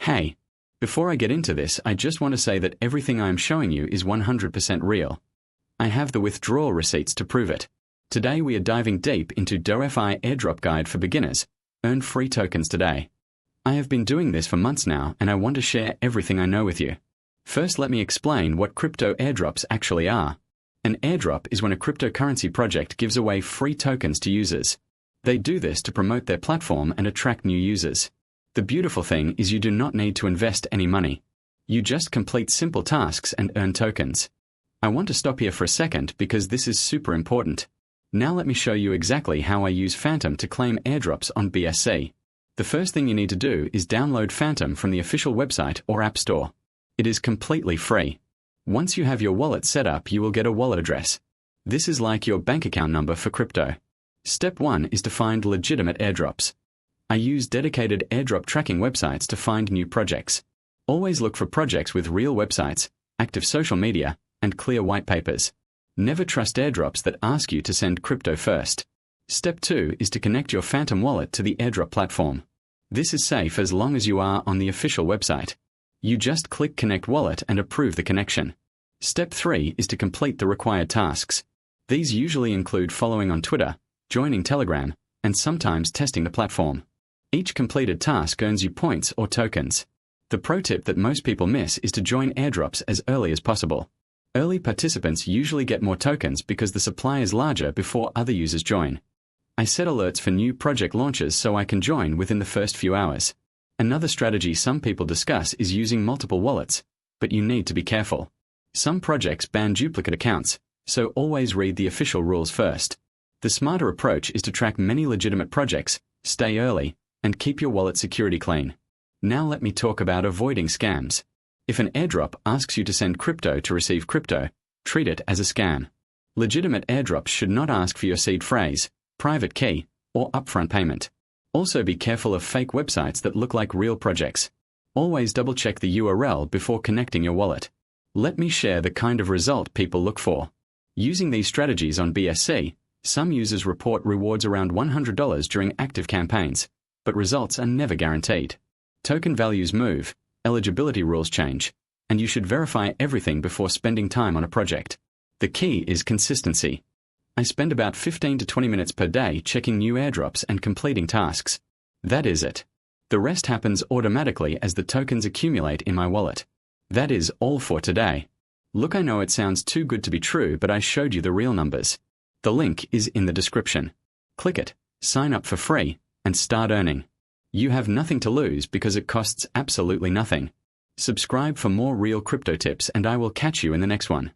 Hey, before I get into this, I just want to say that everything I am showing you is 100% real. I have the withdrawal receipts to prove it. Today we are diving deep into DeFi Airdrop Guide for Beginners. Earn free tokens today. I have been doing this for months now, and I want to share everything I know with you. First, let me explain what crypto airdrops actually are. An airdrop is when a cryptocurrency project gives away free tokens to users. They do this to promote their platform and attract new users. The beautiful thing is you do not need to invest any money. You just complete simple tasks and earn tokens. I want to stop here for a second because this is super important. Now let me show you exactly how I use Phantom to claim airdrops on BSC. The first thing you need to do is download Phantom from the official website or app store. It is completely free. Once you have your wallet set up, you will get a wallet address. This is like your bank account number for crypto. Step 1 is to find legitimate airdrops. I use dedicated airdrop tracking websites to find new projects. Always look for projects with real websites, active social media, and clear white papers. Never trust airdrops that ask you to send crypto first. Step 2 is to connect your Phantom wallet to the airdrop platform. This is safe as long as you are on the official website. You just click Connect Wallet and approve the connection. Step 3 is to complete the required tasks. These usually include following on Twitter, joining Telegram, and sometimes testing the platform. Each completed task earns you points or tokens. The pro tip that most people miss is to join airdrops as early as possible. Early participants usually get more tokens because the supply is larger before other users join. I set alerts for new project launches so I can join within the first few hours. Another strategy some people discuss is using multiple wallets, but you need to be careful. Some projects ban duplicate accounts, so always read the official rules first. The smarter approach is to track many legitimate projects, stay early, and keep your wallet security clean. Now let me talk about avoiding scams. If an airdrop asks you to send crypto to receive crypto, treat it as a scam. Legitimate airdrops should not ask for your seed phrase, private key, or upfront payment. Also be careful of fake websites that look like real projects. Always double-check the URL before connecting your wallet. Let me share the kind of result people look for. Using these strategies on BSC, some users report rewards around $100 during active campaigns, but results are never guaranteed. Token values move, eligibility rules change, and you should verify everything before spending time on a project. The key is consistency. I spend about 15 to 20 minutes per day checking new airdrops and completing tasks. That is it. The rest happens automatically as the tokens accumulate in my wallet. That is all for today. Look, I know it sounds too good to be true, but I showed you the real numbers. The link is in the description. Click it, sign up for free, and start earning. You have nothing to lose because it costs absolutely nothing. Subscribe for more real crypto tips and I will catch you in the next one.